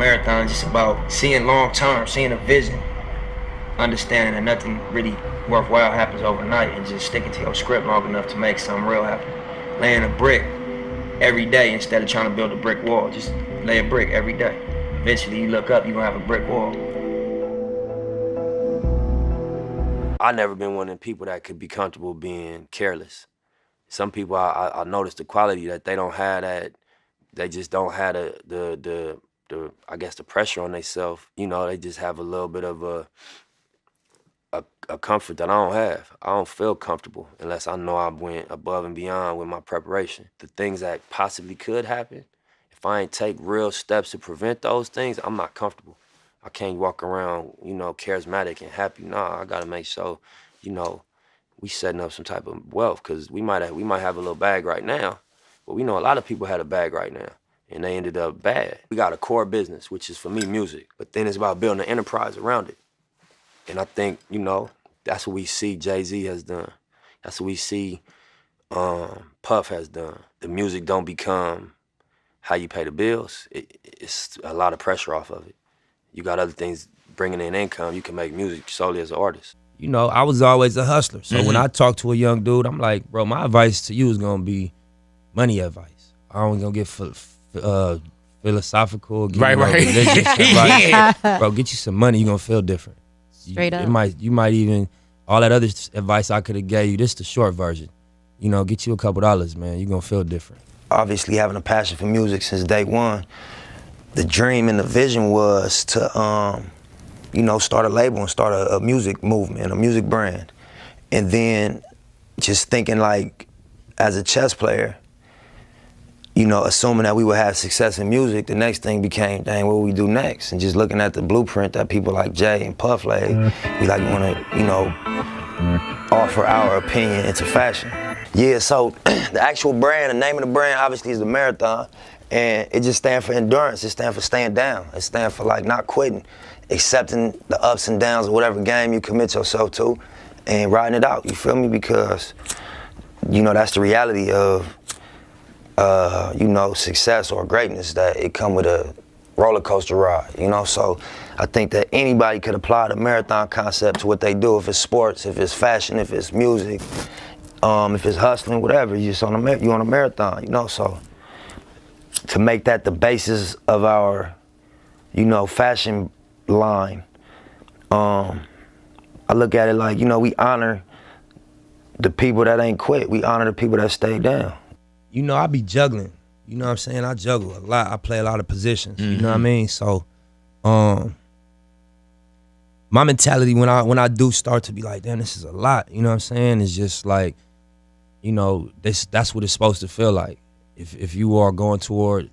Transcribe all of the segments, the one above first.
marathon is just about seeing long term, seeing a vision, understanding that nothing really worthwhile happens overnight, and just sticking to your script long enough to make something real happen. Laying a brick every day instead of trying to build a brick wall. Just lay a brick every day. Eventually you look up, you're gonna have a brick wall. I never been one of them people that could be comfortable being careless. Some people I noticed the quality that they don't have that, they just don't have the I guess the pressure on themselves. You know, they just have a little bit of a comfort that I don't have. I don't feel comfortable unless I know I went above and beyond with my preparation. The things that possibly could happen, if I ain't take real steps to prevent those things, I'm not comfortable. I can't walk around, you know, charismatic and happy. Nah, I gotta make sure, you know, we setting up some type of wealth, because we might have a little bag right now, but we know a lot of people had a bag right now and they ended up bad. We got a core business, which is for me music, but then it's about building an enterprise around it. And I think, you know, that's what we see Jay-Z has done. That's what we see Puff has done. The music don't become how you pay the bills. It's a lot of pressure off of it. You got other things bringing in income. You can make music solely as an artist. You know, I was always a hustler. So when I talk to a young dude, I'm like, bro, my advice to you is gonna be money advice. I don't gonna get philosophical, religious advice. Yeah. Bro, get you some money, you're gonna feel different. Straight up. You might even, all that other advice I could have gave you, this is the short version. You know, get you a couple dollars, man. You're gonna feel different. Obviously, having a passion for music since day one, the dream and the vision was to, you know, start a label and start a music movement, a music brand. And then just thinking like, as a chess player, you know, assuming that we would have success in music, the next thing became, dang, what we do next? And just looking at the blueprint that people like Jay and Puff laid, we like wanna, you know, offer our opinion into fashion. Yeah, so the actual brand, the name of the brand obviously is the Marathon, and it just stands for endurance. It stands for staying down. It stands for like not quitting, accepting the ups and downs of whatever game you commit yourself to and riding it out, you feel me? Because, you know, that's the reality of, you know, success or greatness, that it come with a roller coaster ride, you know? So I think that anybody could apply the marathon concept to what they do, if it's sports, if it's fashion, if it's music, if it's hustling, whatever, you're on a marathon, you know? So to make that the basis of our, you know, fashion line, I look at it like, you know, we honor the people that ain't quit. We honor the people that stay down. You know, I be juggling. You know what I'm saying? I juggle a lot. I play a lot of positions. You know what I mean? So, my mentality when I do start to be like, damn, this is a lot. You know what I'm saying? It's just like, you know, that's what it's supposed to feel like. If you are going toward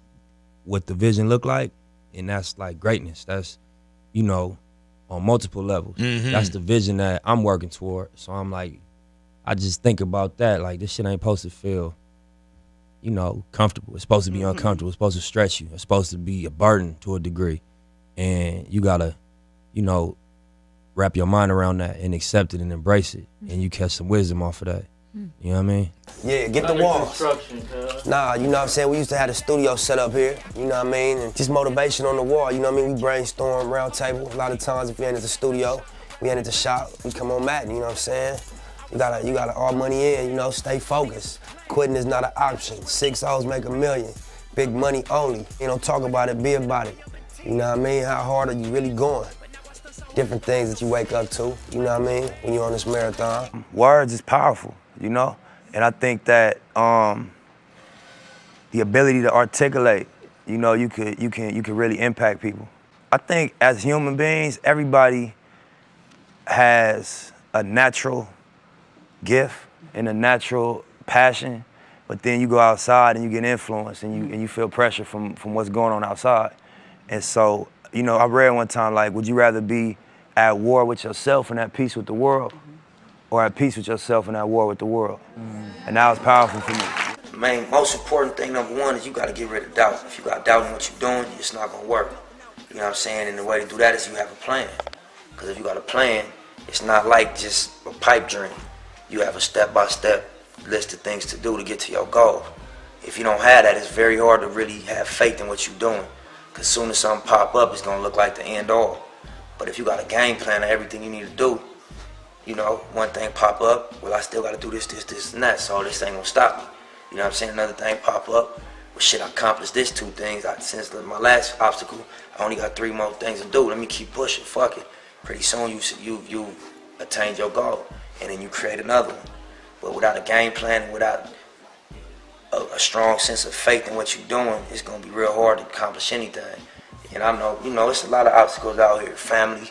what the vision look like, and that's like greatness. That's, you know, on multiple levels. That's the vision that I'm working toward. So I'm like, I just think about that. Like, this shit ain't supposed to feel, you know, comfortable. It's supposed to be uncomfortable. It's supposed to stretch you. It's supposed to be a burden to a degree. And you gotta, you know, wrap your mind around that and accept it and embrace it. And you catch some wisdom off of that. You know what I mean? Yeah, get the walls. Nah, you know what I'm saying? We used to have the studio set up here, you know what I mean? And just motivation on the wall, you know what I mean? We brainstorm, round table. A lot of times if we ain't at the studio, we ain't at the shop, we come on Madden, you know what I'm saying? You gotta all money in, you know, stay focused. Quitting is not an option. 6 O's make $1 million. Big money only. You don't talk about it, be about it. You know what I mean? How hard are you really going? Different things that you wake up to, you know what I mean? When you're on this marathon. Words is powerful, you know? And I think that the ability to articulate, you know, you could really impact people. I think as human beings, everybody has a natural gift and a natural passion, but then you go outside and you get influenced and you feel pressure from what's going on outside. And so, you know, I read one time, like, would you rather be at war with yourself and at peace with the world, or at peace with yourself and at war with the world? And that was powerful for me. The most important thing, number one, is you gotta get rid of doubt. If you got doubt in what you're doing, it's not gonna work. You know what I'm saying? And the way to do that is you have a plan. Because if you got a plan, it's not like just a pipe dream. You have a step-by-step list of things to do to get to your goal. If you don't have that, it's very hard to really have faith in what you're doing. Cause soon as something pop up, it's gonna look like the end all. But if you got a game plan of everything you need to do, you know, one thing pop up, well, I still gotta do this, and that, so this ain't gonna stop me. You know what I'm saying? Another thing pop up, well, shit, I accomplished this 2 things. Since my last obstacle, I only got 3 more things to do. Let me keep pushing, fuck it. Pretty soon you attained your goal, and then you create another one. But without a game plan and without a strong sense of faith in what you're doing, it's gonna be real hard to accomplish anything. And I know, you know, it's a lot of obstacles out here. Family,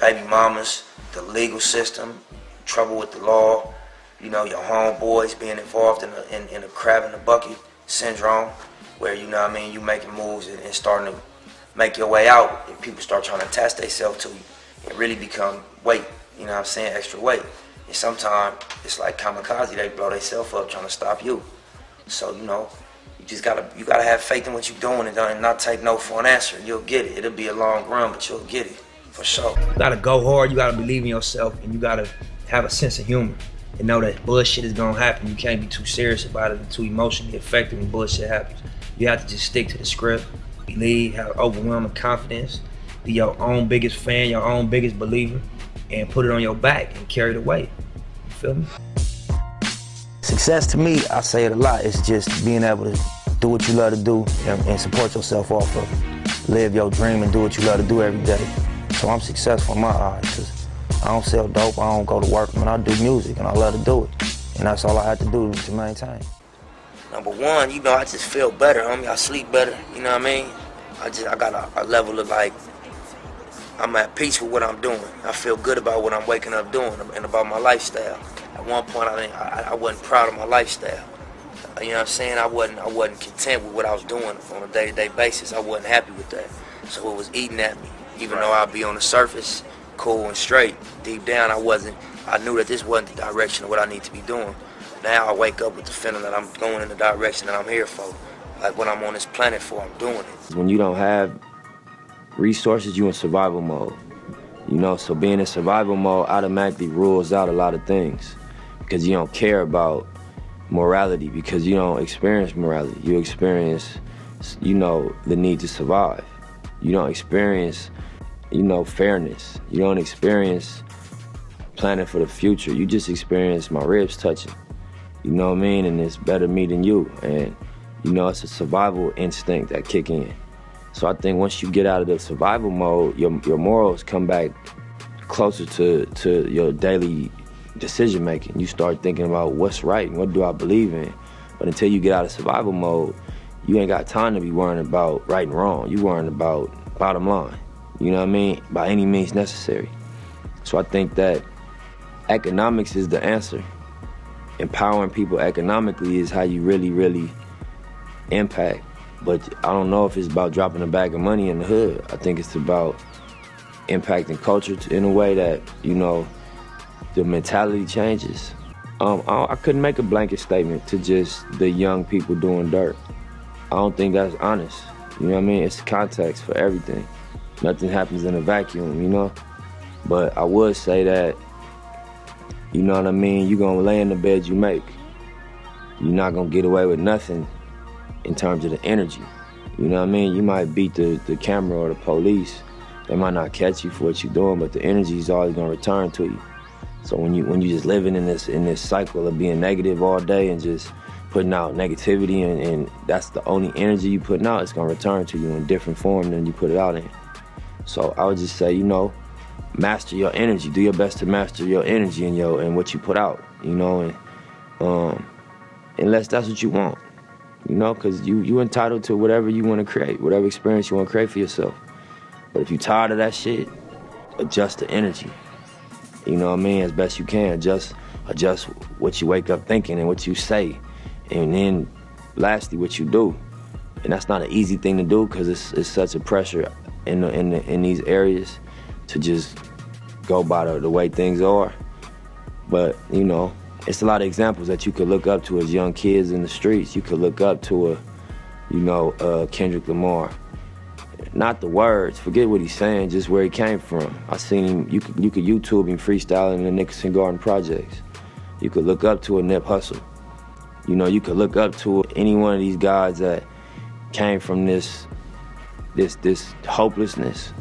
baby mamas, the legal system, trouble with the law, you know, your homeboys being involved in a crab in the bucket syndrome, where, you know what I mean, you making moves and starting to make your way out, and people start trying to attach themselves to you and really become weight, you know what I'm saying, extra weight. And sometimes it's like kamikaze, they blow themselves up trying to stop you. So, you know, you gotta have faith in what you're doing and not take no for an answer. You'll get it. It'll be a long run, but you'll get it, for sure. You gotta go hard, you gotta believe in yourself, and you gotta have a sense of humor and know that bullshit is gonna happen. You can't be too serious about it and too emotionally affected when bullshit happens. You have to just stick to the script, believe, have overwhelming confidence, be your own biggest fan, your own biggest believer, and put it on your back and carry the weight. You feel me? Success to me, I say it a lot, it's just being able to do what you love to do and support yourself off of it. Live your dream and do what you love to do every day. So I'm successful in my eyes, because I don't sell dope, I don't go to work, but I do music and I love to do it. And that's all I have to do to maintain. Number one, you know, I just feel better, homie. I sleep better, you know what I mean? I got a level of, like, I'm at peace with what I'm doing. I feel good about what I'm waking up doing and about my lifestyle. At one point, I wasn't proud of my lifestyle. You know what I'm saying? I wasn't content with what I was doing on a day-to-day basis. I wasn't happy with that. So it was eating at me. Even though I'd be on the surface, cool and straight, deep down I knew that this wasn't the direction of what I need to be doing. Now I wake up with the feeling that I'm going in the direction that I'm here for. Like what I'm on this planet for, I'm doing it. When you don't have resources, you in survival mode. You know, so being in survival mode automatically rules out a lot of things, because you don't care about morality, because you don't experience morality. You experience, you know, the need to survive. You don't experience, you know, fairness. You don't experience planning for the future. You just experience my ribs touching. You know what I mean? And it's better me than you. And, you know, it's a survival instinct that kick in. So I think once you get out of the survival mode, your morals come back closer to your daily decision making. You start thinking about what's right and what do I believe in. But until you get out of survival mode, you ain't got time to be worrying about right and wrong. You worrying about bottom line. You know what I mean? By any means necessary. So I think that economics is the answer. Empowering people economically is how you really, really impact. But I don't know if it's about dropping a bag of money in the hood. I think it's about impacting culture in a way that, you know, the mentality changes. I couldn't make a blanket statement to just the young people doing dirt. I don't think that's honest. You know what I mean? It's context for everything. Nothing happens in a vacuum, you know? But I would say that, you know what I mean, you're gonna lay in the bed you make. You're not gonna get away with nothing in terms of the energy. You know what I mean? You might beat the camera or the police. They might not catch you for what you're doing, but the energy is always gonna return to you. So when you just living in this cycle of being negative all day and just putting out negativity and that's the only energy you putting out, it's gonna return to you in different form than you put it out in. So I would just say, you know, master your energy. Do your best to master your energy and what you put out, you know, and unless that's what you want, you know, because you entitled to whatever you want to create, whatever experience you want to create for yourself. But if you're tired of that shit, adjust the energy. You know what I mean? As best you can. Adjust what you wake up thinking and what you say. And then lastly, what you do. And that's not an easy thing to do because it's such a pressure in these areas to just go by the way things are. But, you know, it's a lot of examples that you could look up to as young kids in the streets. You could look up to Kendrick Lamar. Not the words, forget what he's saying, just where he came from. I seen him, you could YouTube him freestyling in the Nicholson Garden Projects. You could look up to a Nip Hussle. You know, you could look up to any one of these guys that came from this this hopelessness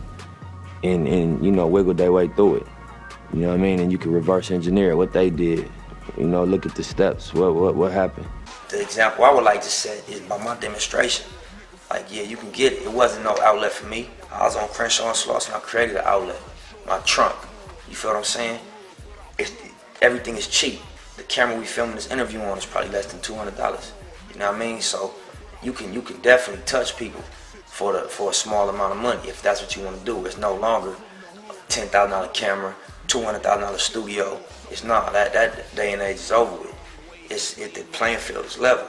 and you know, wiggle their way through it. You know what I mean? And you can reverse engineer what they did. You know, look at the steps. What happened? The example I would like to set is by my demonstration. Like, yeah, you can get it. It wasn't no outlet for me. I was on Crenshaw and Slauson, and I created an outlet. My trunk. You feel what I'm saying? Everything is cheap. The camera we filming this interview on is probably less than $200. You know what I mean? So you can definitely touch people for a small amount of money if that's what you want to do. It's no longer a $10,000 camera, $200,000 studio. It's not. That day and age is over with. The playing field is level.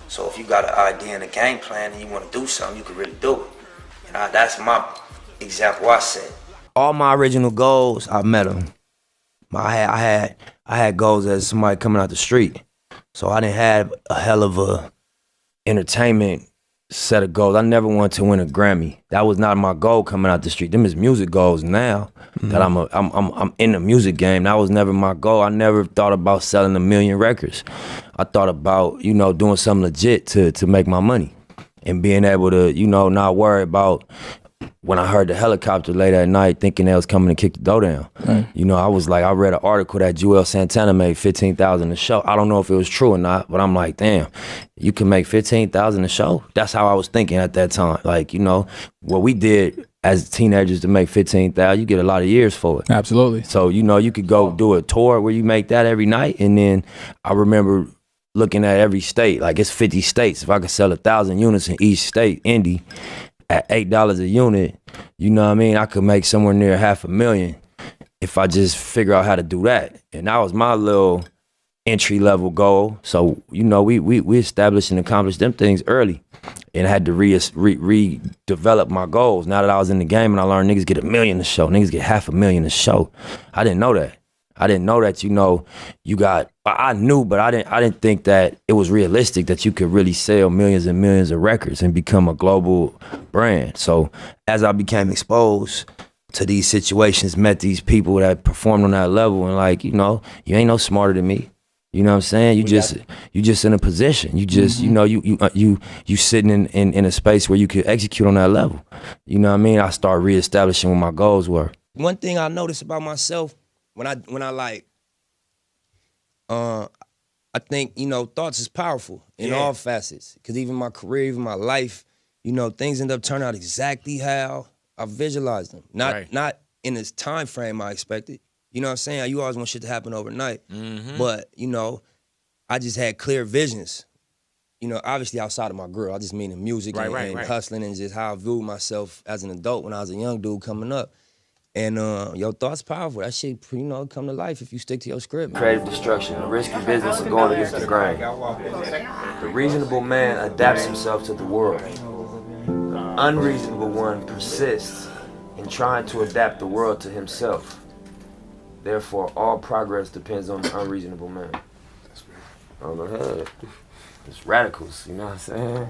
So if you got an idea and a game plan and you want to do something, you can really do it. And that's my example I set. All my original goals, I met them. I had goals as somebody coming out the street. So I didn't have a hell of a entertainment set of goals. I never wanted to win a Grammy. That was not my goal coming out the street. Them is music goals now that I'm in the music game. That was never my goal. I never thought about selling 1 million records. I thought about, you know, doing something legit to make my money and being able to, you know, not worry about when I heard the helicopter late at night thinking they was coming to kick the door down. Right. You know, I was like, I read an article that Joel Santana made $15,000 a show. I don't know if it was true or not, but I'm like, damn, you can make $15,000 a show? That's how I was thinking at that time. Like, you know, what we did as teenagers to make $15,000, you get a lot of years for it. Absolutely. So, you know, you could go do a tour where you make that every night. And then I remember looking at every state, like it's 50 states. If I could sell 1,000 units in each state, indie, at $8 a unit, you know what I mean? I could make somewhere near $500,000 if I just figure out how to do that. And that was my little entry level goal. So, you know, we established and accomplished them things early and had to redevelop my goals. Now that I was in the game and I learned niggas get $1 million a show, niggas get $500,000 a show. I didn't know that. I didn't know that, you know, I knew, but I didn't think that it was realistic that you could really sell millions and millions of records and become a global brand. So as I became exposed to these situations, met these people that performed on that level, and like, you know, you ain't no smarter than me. You know what I'm saying? You just in a position. You just, you know, you sitting in a space where you could execute on that level. You know what I mean? I started reestablishing what my goals were. One thing I noticed about myself, when I like, I think, you know, thoughts is powerful in all facets. Because even my career, even my life, you know, things end up turning out exactly how I visualized them. Not in this time frame I expected. You know what I'm saying? You always want shit to happen overnight. But, you know, I just had clear visions. You know, obviously outside of my girl. I just mean in music and hustling and just how I viewed myself as an adult when I was a young dude coming up. And your thoughts powerful. That shit, you know, come to life if you stick to your script. Creative destruction, a risky business of going against the grain. The reasonable man adapts himself to the world. The unreasonable one persists in trying to adapt the world to himself. Therefore, all progress depends on the unreasonable man. On the head. It's radicals, you know what I'm saying?